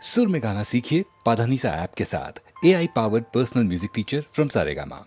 सुर में गाना सीखिए पाधानीसा ऐप के साथ। AI powered personal music teacher from Saregama.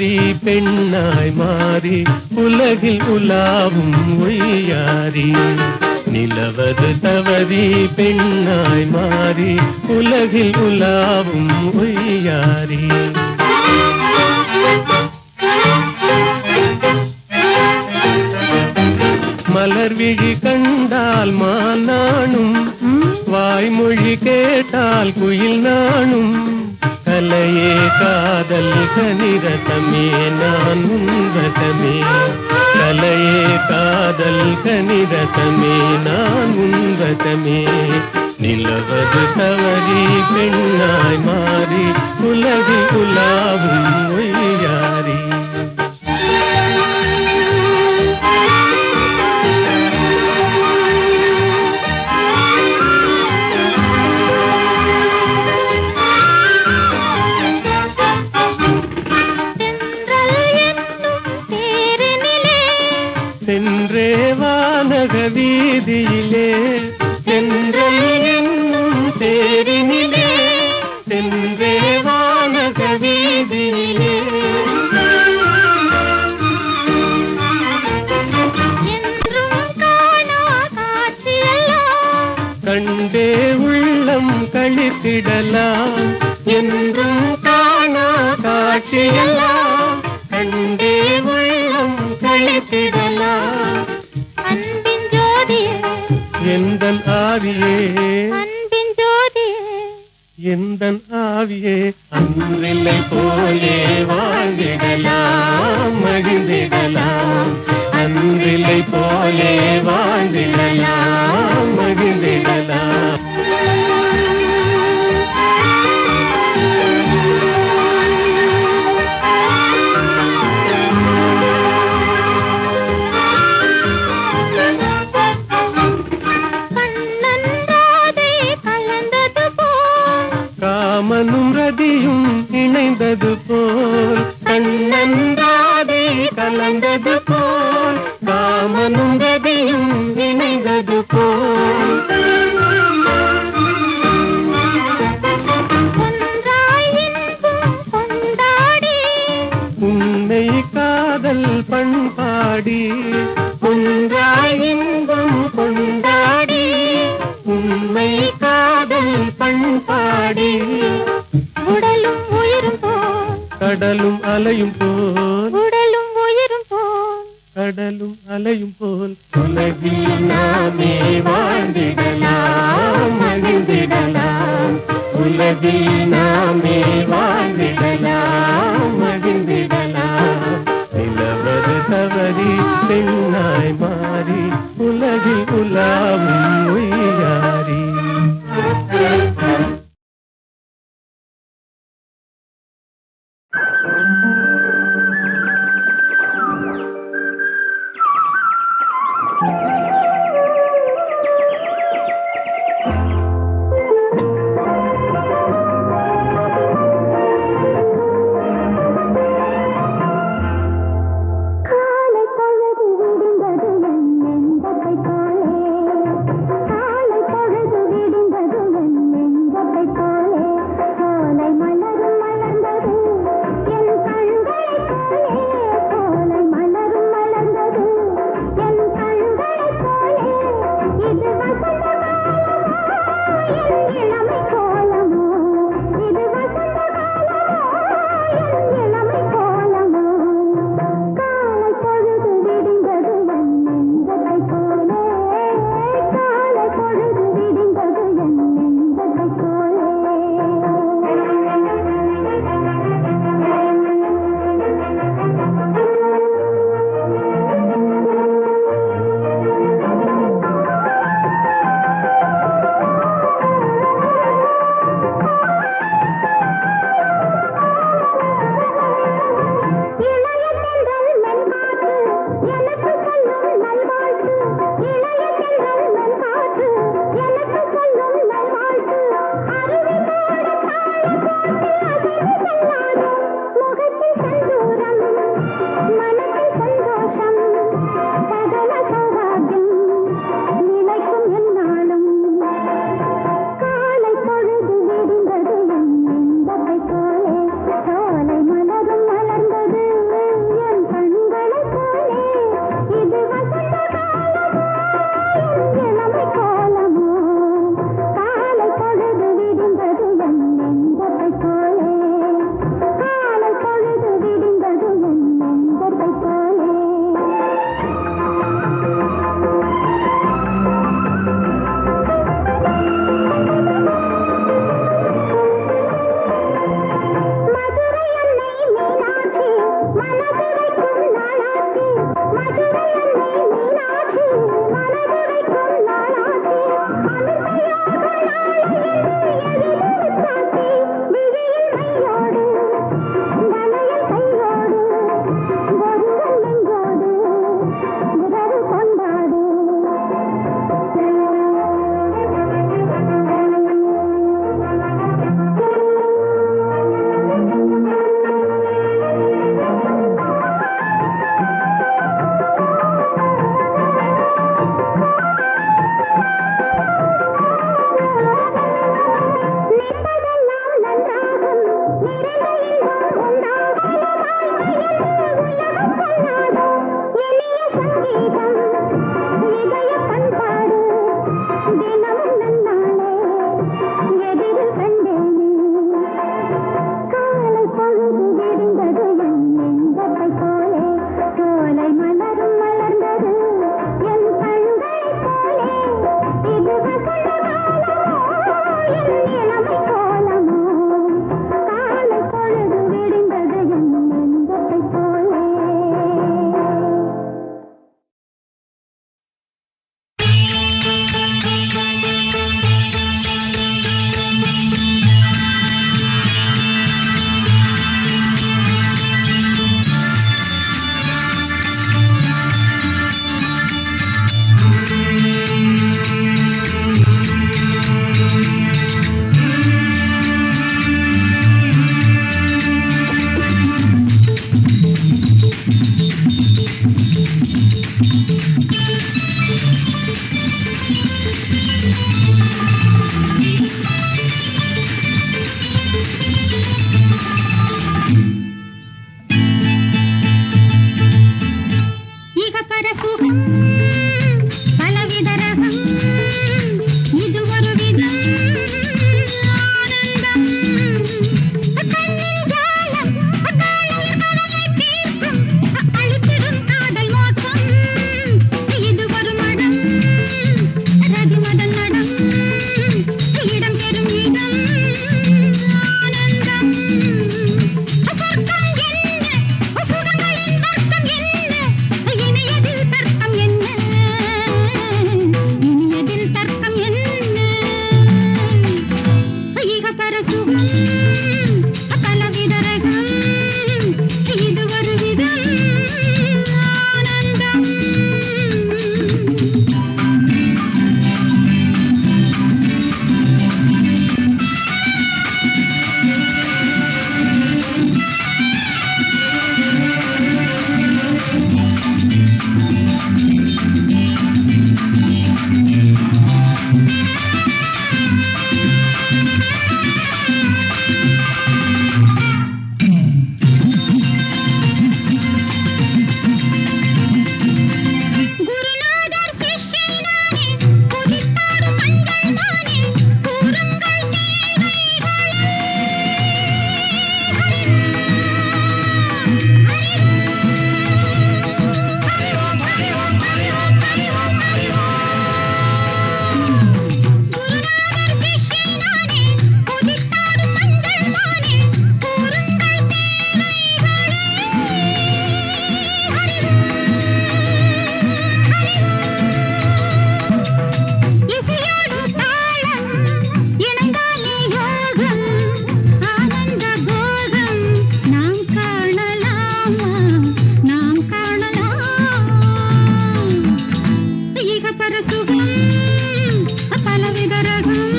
தவறி பெண்ணாய் மாறி உலகில் உலாவும் ஒய்யாரி. நிலவது தவறி பெண்ணாய் மாறி உலகில் உலாவும் ஒய்யாரி. மலர் விழி கண்டால் மானானும் வாய்மொழி கேட்டால் குயில் நானும். கலையே காதல் கனிரதமே நான் உன்வசமே. கலையே காதல் கனிரதமே நான் உன்வசமே. நிலவது தவறி பெண்ணாய் மாறி உலகில் உலாவும் ஒய்யாரி. சென்றே வானக வீதியிலே சென்றல் என்னும் தேரினிலே. சென்றே வானக வீதியிலே கண்டே உள்ளம் கழித்திடலாம். என்றும் காணா காட்சியெல்லாம் கண்டே உள்ளம் கழித்திடலாம். அன்பின் ஜோதியே எந்தன் ஆவியே அன்பின் ஜோதியே எந்தன் ஆவியே. அன்றில்லை போலே வாழ்ந்திடலாம் மகிழ்ந்திடலாம். அன்றில்லை போலே வாழ்ந்திடலாம் மகிழ்ந்திடலாம். காமனும் ரதியும் இணைந்தது போல் கண்ணன்றாதே கலந்தது போல். காமனும் ரதியும் இணைந்தது போல் உன்னை காதல் பண்பாடி. ஒன்றாய் இன்பம் கொண்டாடி உண்மை காதல் பண்பாடி. உடலும் உயிரும் போல் கடலும் அலையும் போல் உடலும் உயிரும் போல் கடலும் அலையும் போல். உலகில் நாமே வாழ்ந்திடலாம் மகிழ்ந்திடலாம். உலகில் நாமே வாழ்ந்திடலாம் மகிழ்ந்திடலாம். நிலவது தவறி பெண்ணாய் மாறி உலகில் உலாவும் ஒய்யாரி. காலை பொழுது விடிந்தது என் நெஞ்சத்தை போலே. காலை பொழுது பரசுகம் பலவித ரகம் இது ஒரு விதம் ஆனந்தம் கண்ணின் ஜாலம் காலையில் கடலை தீர்க்கும் அழுத்திடும் காதல் மோட்சம் இது ஒரு மடம் ரதிமதன் நடம் இடம் பெறும் இடம் ஆனந்தம் சொர்க்கம் என்ன சுகங்களின் வர்க்கம் என்ன இனியதில் தர்க்கம் என்ன இனியதில் தர்க்கம் என்ன ஈக பரசுகம் பலவித ரகம் இது ஒரு விதம் ஆனந்தம் குருநாதர் சிஷ்யனானே புதித்தாடும் மஞ்சள் மானே கூறுங்கள் தேவைகளே குருநாதர் சிஷ்யனானே புதித்தாடும் மஞ்சள் மானே கூறுங்கள் இசையோடு தாளம் இணைந்தாலே யோகம் ஆனந்த போகம் நாம் காணலாமா நாம் காணலாம் ஈக பரசுகம் பலவித ரகம்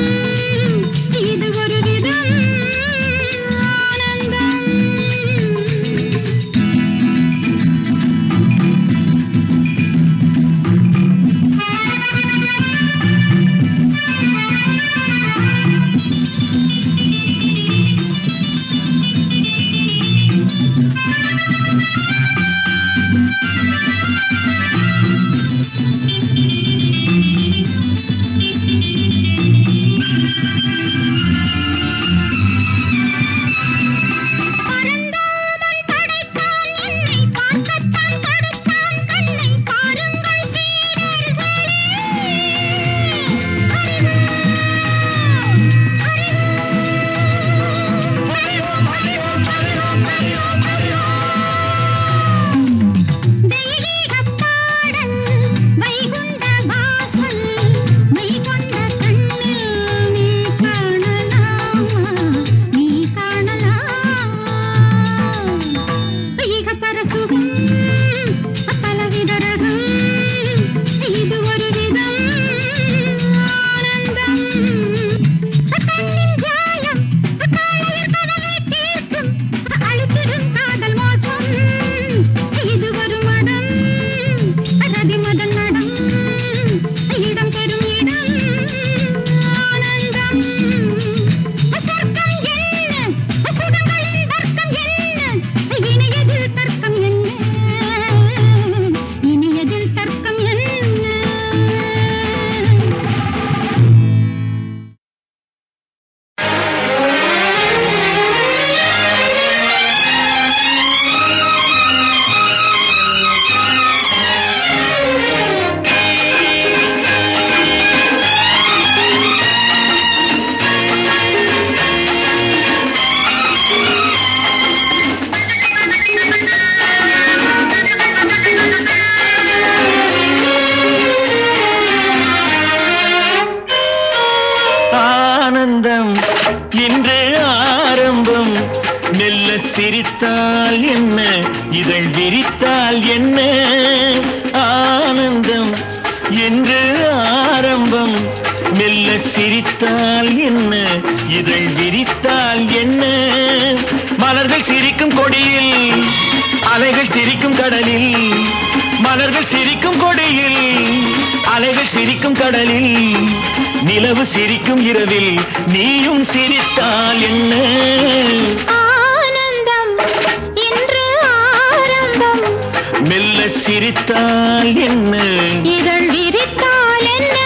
இது ஒரு விதம் ஆனந்தம் பரந்தாமன் படைத்தான் என்னை பார்க்கத்தான் படுத்தான் கண்ணை பாருங்கள் சீடர்களே தெய்வீகப் பாடல் வைகுண்ட வாசல் மெய் கொண்ட கண்ணில் நீ காணலாமா நீ காணலாம் ஈக பரசுகம் பலவித ரகம் இது ஒரு விதம் ஆனந்தம் கண்ணின் ஜாலம் காலையில் கடலை தீர்க்கும் அழுத்திடும் காதல் மோட்சம் இது ஒரு மடம் ரதிமதன் நடம் இடம் பெறும் இடம் ஆனந்தம் சொர்க்கம் என்ன சுகங்களின் வர்க்கம் என்ன இனியதில் தர்க்கம் என்ன இனியதில் தர்க்கம் என்ன ஆனந்தம் இன்று ஆரம்பம் மெல்ல சிரித்தால் என்ன இதழ் விரித்தால் என்ன ஆனந்தம் இன்று ஆரம்பம் மெல்ல சிரித்தால் என்ன இதழ் விரித்தால் என்ன மலர்கள் சிரிக்கும் கொடியில் அலைகள் சிரிக்கும் கடலில் மலர்கள் சிரிக்கும் கொடியில் அலைகள் சிரிக்கும் கடலில் நிலவு சிரிக்கும் இரவில் நீயும் சிரித்தால் என்ன ஆனந்தம் இன்று ஆரம்பம் மெல்ல சிரித்தால் என்ன, இதழ் விரித்தால் என்ன,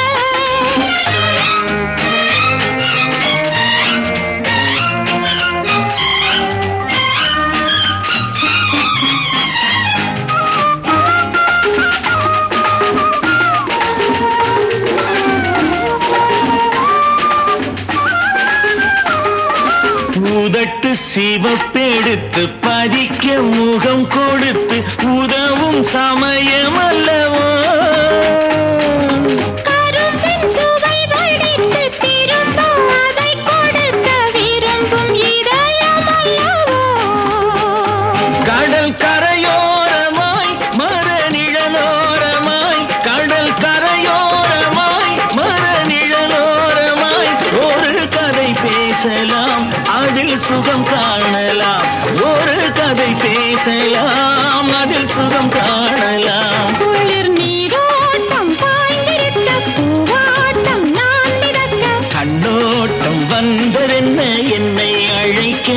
உதட்டு சிவப்பெடுத்து பதிக்க முகம் கொடுத்து உதவும் சமயம் அல்லவோ, கரும்பின் சுவை வடித்து திரும்ப அதை கொடுக்க விரும்பும் இதயம் அல்லவோ, கடல் கரையோரமாய் மர நிழலோரமாய், கடல் கரையோரமாய் மர நிழலோரமாய் ஒரு கதை பேசலாம், அதில் சுகம் காணலாம், ஒரு கதை பேசலாம், அதில் சுகம் காணலாம். குளிர் நீரோட்டம் பாய்ந்திருக்க பூவாட்டம் நான் மிதக்க, கண்ணோட்டம் வந்ததென்ன என்னை அழைக்க,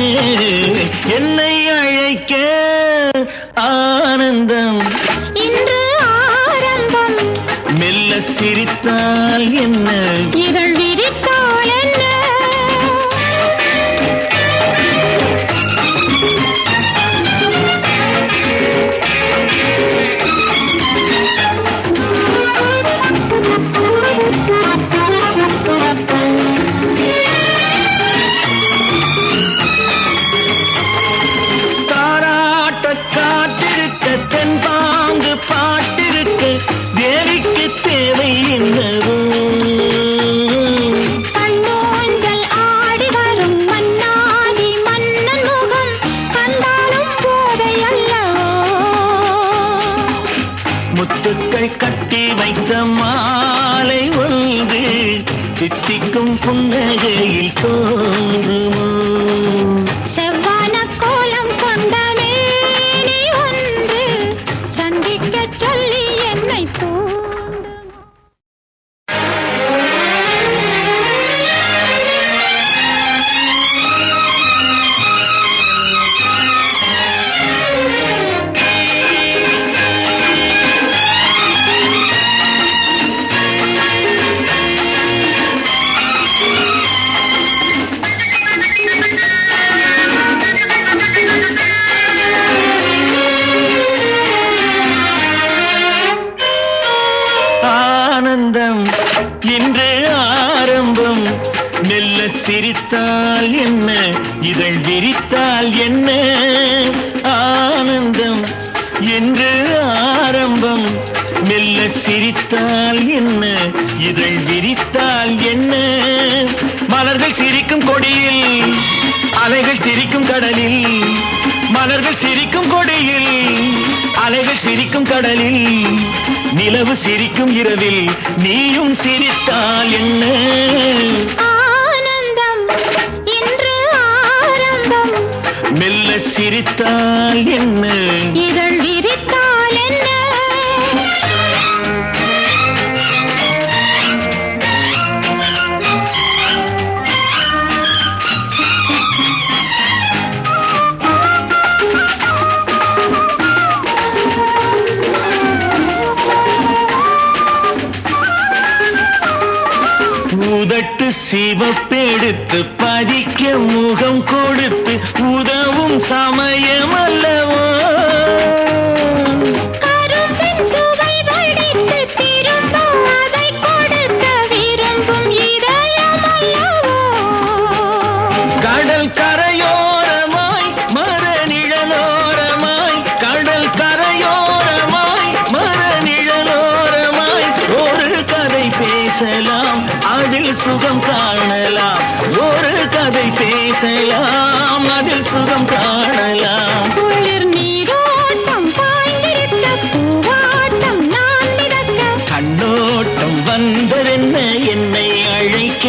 என்னை அழைக்க, ஆனந்தம் இன்று ஆரம்பம், மெல்ல சிரித்தால் என்ன, இதழ் விரித்தால் என்ன, தாராட்ட காட்டிருக்க தென்பாங்கு பாட்டிருக்க தேவிக்கு தேவை என்னவோ, கண்ணோஞ்சல் ஆடி வரும் மன்னாதி மன்னன் முகம் கண்டாலும் போதை அல்லவோ, முத்துக்கள் கட்டி வைத்த மாலை ஒன்று தித்திக்கும் புன்னகையில் தோன்றுமோ, செவ்வான கோலம் கொண்ட மேனி ஒன்று சந்திக்கச் சொல்லி என்னை தூண்டுமோ. ஆனந்தம் இன்று ஆரம்பம், மெல்ல சிரித்தால் என்ன, இதழ் விரித்தால் என்ன, ஆனந்தம் இன்று ஆரம்பம், மெல்ல சிரித்தால் என்ன, இதழ் விரித்தால் என்ன, மலர்கள் சிரிக்கும் கொடியில், அலைகள் சிரிக்கும் கடலில், மலர்கள் சிரிக்கும் கொடியில், அலைகள் சிரிக்கும் கடலில், நிலவு சிரிக்கும் இரவில் நீயும் சிரித்தால் என்ன, ஆனந்தம் இன்று ஆரம்பம், மெல்ல சிரித்தால் என்ன, இதழ் விரித்தால் என்ன, உதட்டு சிவப்பெடுத்து பதிக்க முகம் கொடுத்து உதவும் சமயம் அல்லவோ, கரும்பின் சுவை வடித்து திரும்ப அதை கொடுக்க விரும்பும் இதயம் அல்லவோ, கடல் கரையோரமாய் மர நிழலோரமாய், கடல் கரையோரமாய் மர நிழலோரமாய் ஒரு கதை பேசலாம், அதில் சுகம் காணலாம், ஒரு கதை பேசலாம், அதில் சுகம் காணலாம். குளிர் நீரோட்டம் பாய்ந்திருக்க பூவாட்டம் நான் மிதக்க, கண்ணோட்டம் வந்ததென்ன என்னை அழைக்க,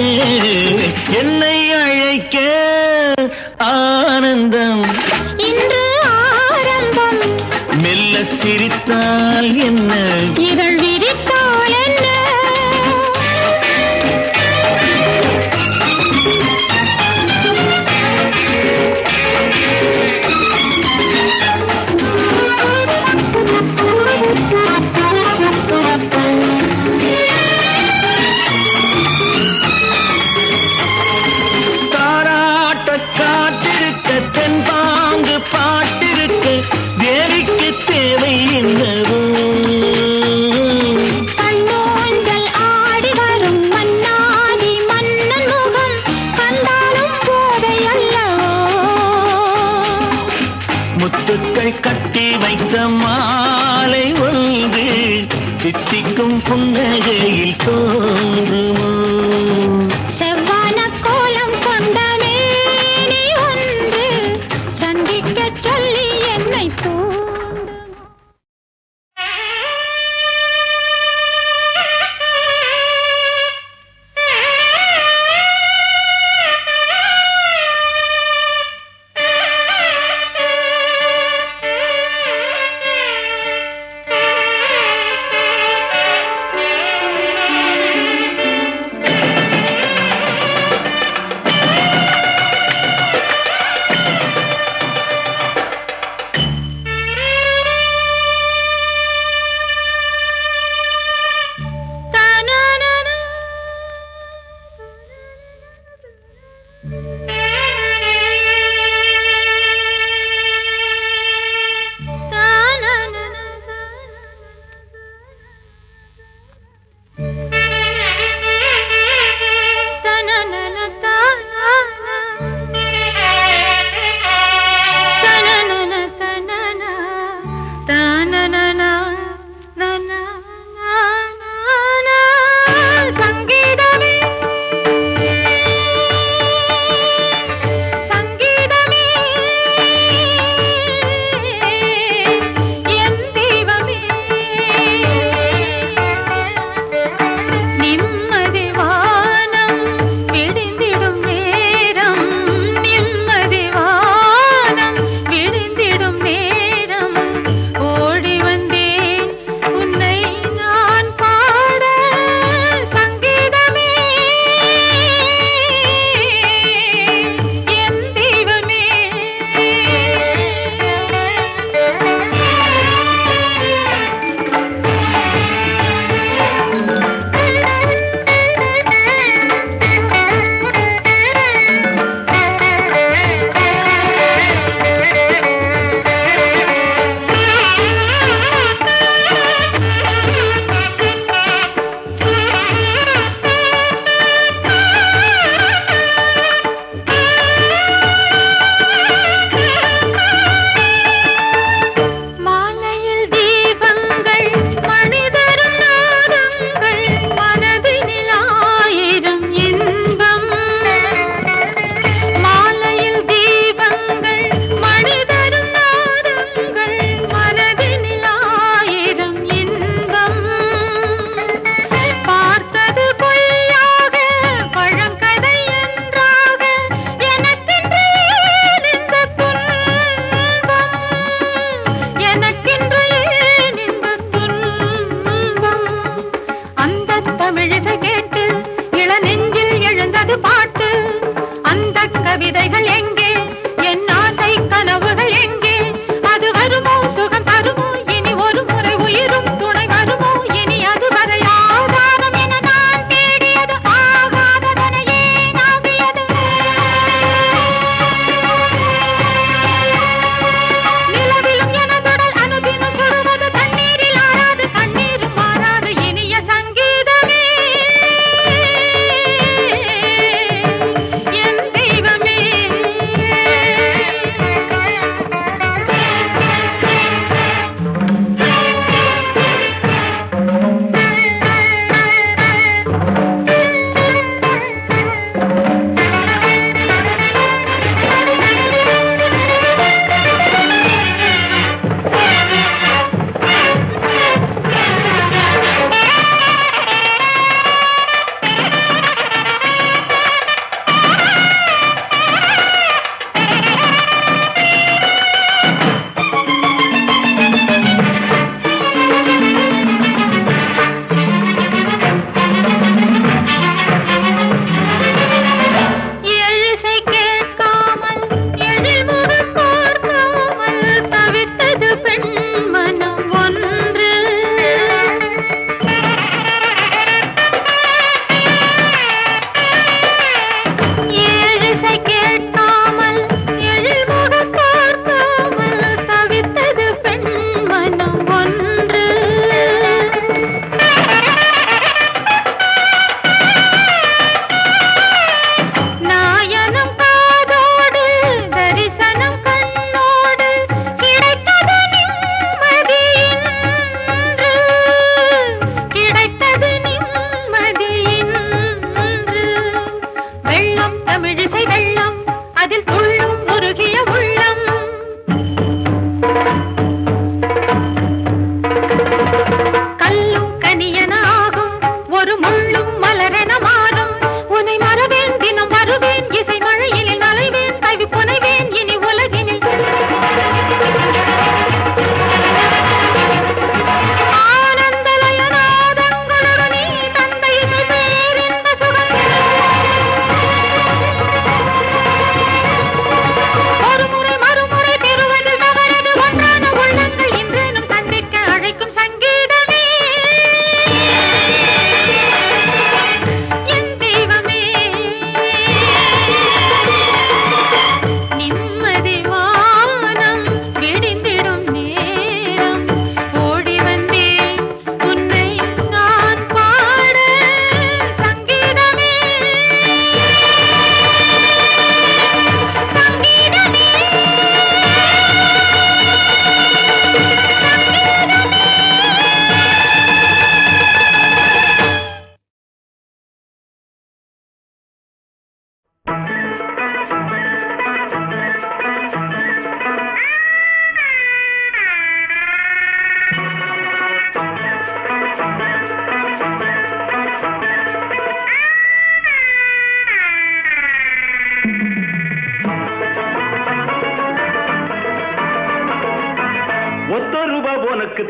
என்னை அழைக்க, ஆனந்தம் இன்று ஆரம்பம், மெல்ல சிரித்தால் என்ன, இதழ் விரித்தால் என்ன, புன்னகையில் தோன்றுமோ செவ்வான கோலம் கொண்ட மேனி ஒன்று சந்திக்கச் சொல்லி என்னை தூண்டுமோ?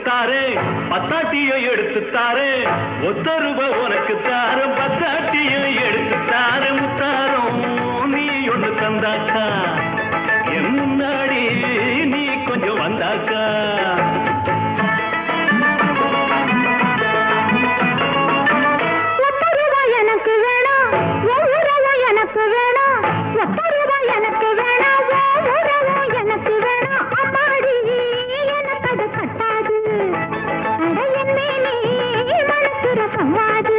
தாரே பத்தாட்டியும் எடுத்து தாரே ஒத்தருவ உனக்கு தாரம் பத்தாட்டியும் எடுத்து தாரே முத்தாரம் நீ ஒன்று தந்தாக்கா என் முன்னாடி நீ கொஞ்சம் வந்தாக்கா எனக்கு வேணாம் எனக்கு வேணாம் எனக்கு வேணாம் எனக்கு வேணாம் அம்மாடி எனக்கு அது கட்டாது அடையன்னே நீ மனசுர சம்மாது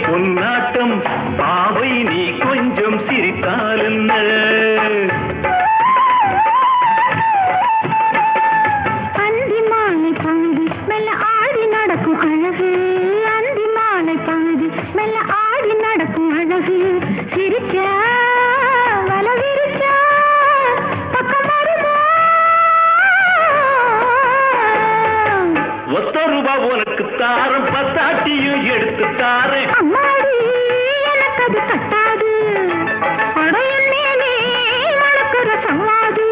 பொன்னாட்டம் பாவை நீ கொஞ்சம் சிரித்தால் என்ன அந்தி மாலை பகுதி மெல்ல ஆடி நடக்கும் அழகு அந்தி மாலை பகுதி மெல்ல ஆடி நடக்கும் அழகு சிரிச்சா வலவிரிச்சா பக்கம் வருமா ஒத்த ரூபா உனக்கு தாரம் பத்தாட்டியும் எடுத்து தாரேன் அம்மாடி எனக்கு அது கட்டாது அடையன்னே நீ மணக்குற சம்மாது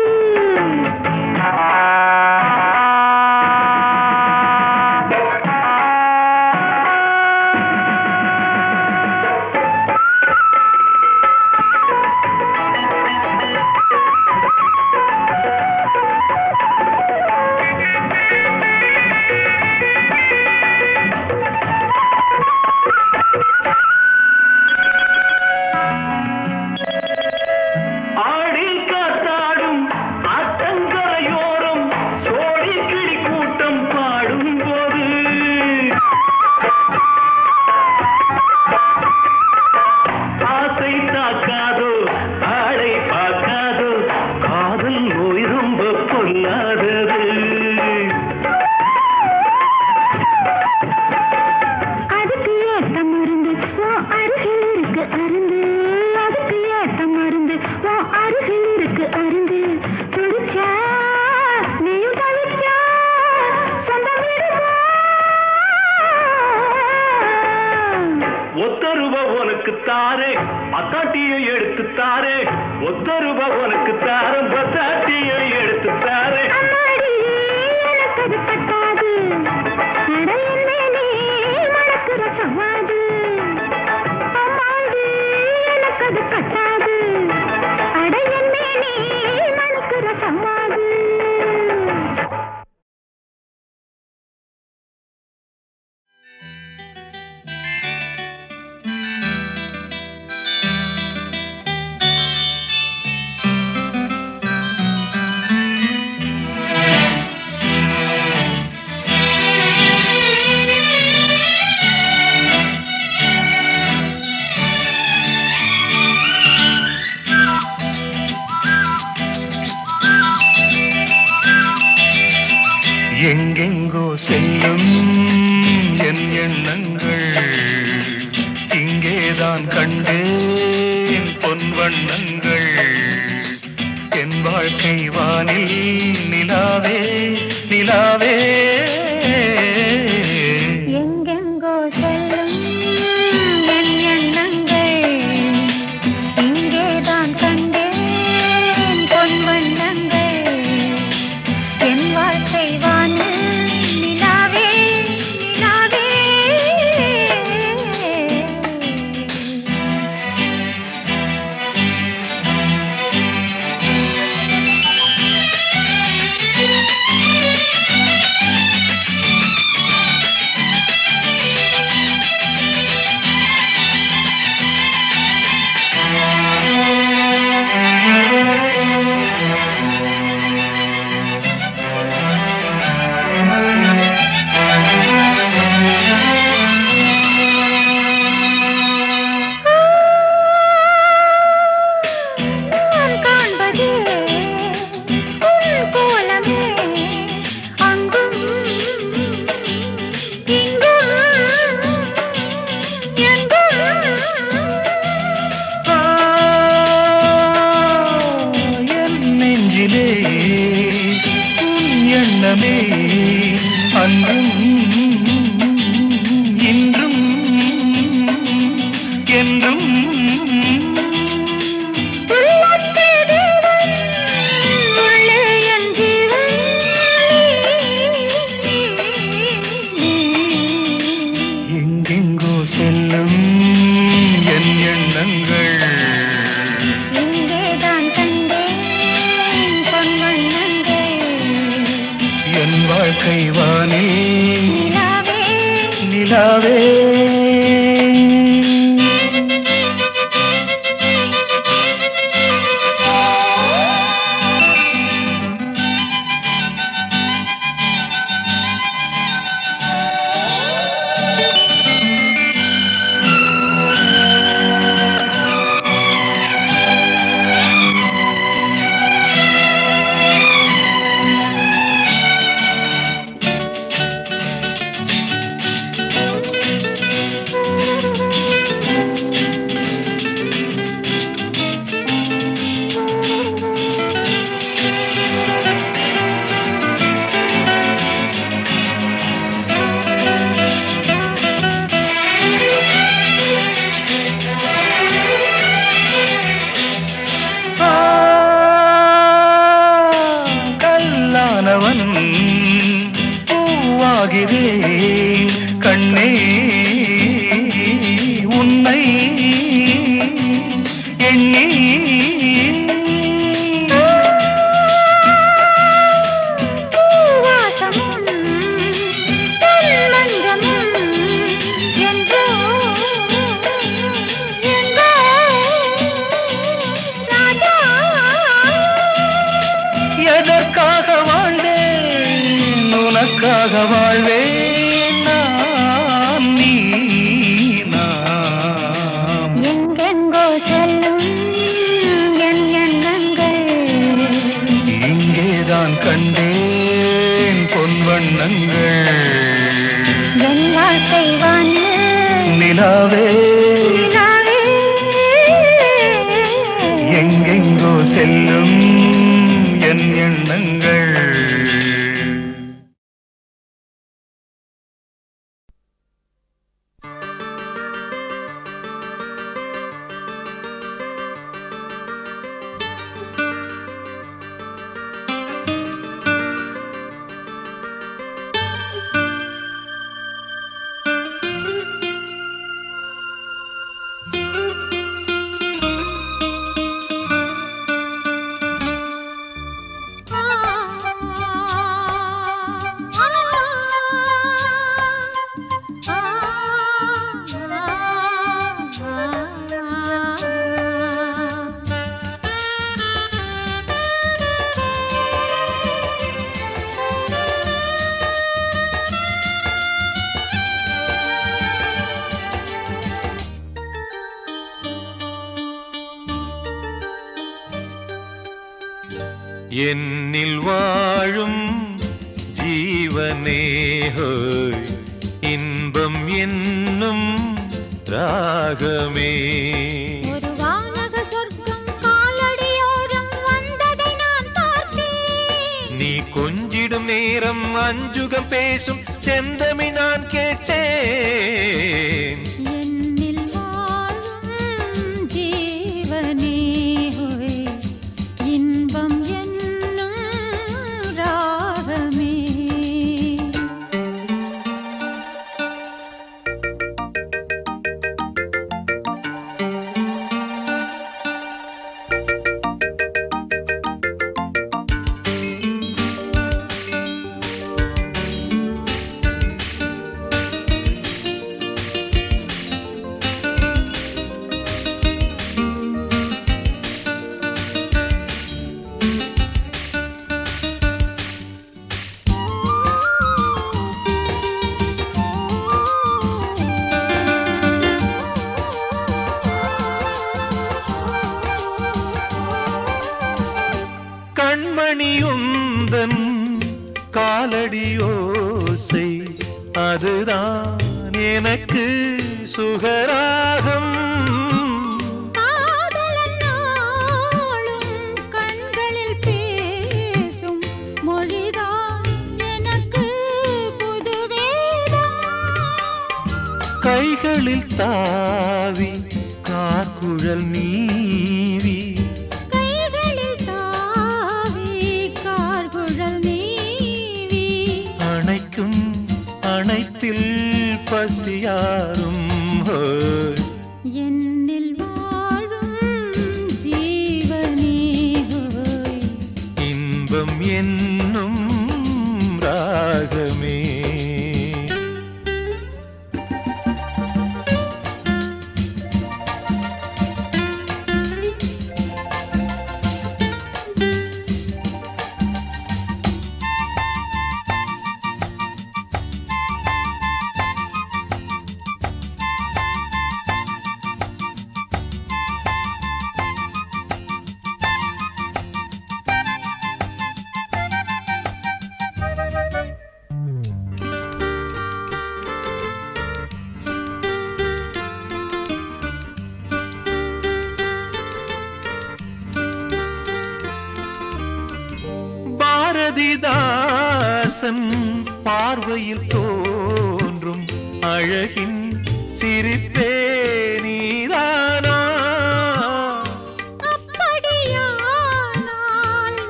உனக்கு தாரே பத்தாட்டியும் எடுத்து தாரே ஒத்த ரூபா உனக்கு தாரம் பத்தாட்டியும் எடுத்து தாரே அம்மாடி எனக்கு அது கட்டாது அடையன்னே நீ மணக்குற சம்மாது அம்மாடி எனக்கு அது கட்டாது அடையன்னே நீ மணக்குற சம்மாது எங்கெங்கோ செல்லும் என் எண்ணங்கள் இங்கேதான் கண்டேன் பொன் வண்ணங்கள் என் வாழ்க்கை வானில் நிலாவே நிலாவே எங்கெங்கோ செல்லும் என் எண்ணங்கள் இங்கேதான் கண்டேன் பொன் வண்ணங்கள் என் வாழ்க்கை வானில் நிலாவே நிலாவே வாழ்க்கை வானில் நிலாவே நிலாவே கல்லானவன் பூவாகிறேன் கண்ணே உன்னை எண்ணி பூவாசமும் பொன்மஞ்சமும் என்றோ எங்கோ ராஜா எதற்காக வாழ்ந்தேன் உனக்காக வாழ்வேன் நான் நீ நாம் எங்கெங்கோ செல்லும் என் எண்ணங்கள் இங்கேதான் கண்டேன் பொன்வண்ணங்கள் என் ஆசை வான்னு நிலாவே நிலாவே எங்கெங்கோ செல்லும் என் எண்ணங்கள் என்னில் வாழும் ஜீவனே ஹோய் இன்பம் என்னும் ராகமே ஒரு வானக சொர்க்கம் காலடியோரம் வந்ததை நான் பார்த்தேன் நீ கொஞ்சிடும் நேரம் அஞ்சுகம் பேசும் செந்தமி நான் கேட்டேன் என்னில் வாழும் ஜீவனே ஹோய் இன்பம் என்னும் ராகமே கண்மணியுந்தன் காலடியோசை அதுதான் எனக்கு சுகராகம் காதலன் நாளும் கண்களில் பேசும் மொழிதான் எனக்கு புது வேதம் கைகளில் தாவி கார்குழல் நீவி கைகளில் தாவி கார்குழல் நீவி அணைக்கும் அணைத்தில் பசியாரும் ஹோய் என்னில் வாழும் ஜீவனே ஹோய் இன்பம் என்னும் ராக பாரதிதாசன் பார்வையில் தோன்றும் அழகின் சிரிப்பே நீதானா? அப்படியானால்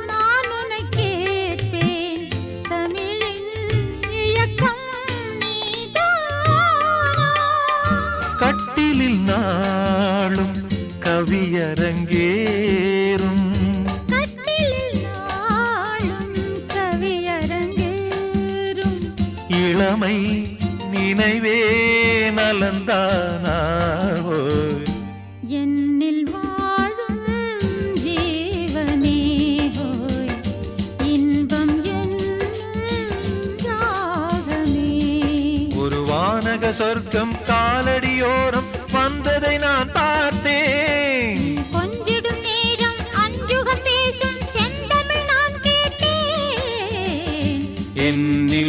நான் உன்னை கேட்பேன், தமிழின் இயக்கம் நீதானா? கட்டிலில் நாளும் கவியரங்கேறும், கட்டிலில் நாளும் கவியரங்கேறும், இளமை நினைவே நலந்தானாவோ? என்னில் வாழும் ஜீவனே ஹோய், இன்பம் என்னும் ராகமே. ஒரு வானக சொர்க்கம் காலடியோரம் வந்ததை நான் பார்த்தேன். கொஞ்சிடும் நேரம் அஞ்சுகம் பேசும் செந்தமிழ் நான் கேட்டேன். என்னில்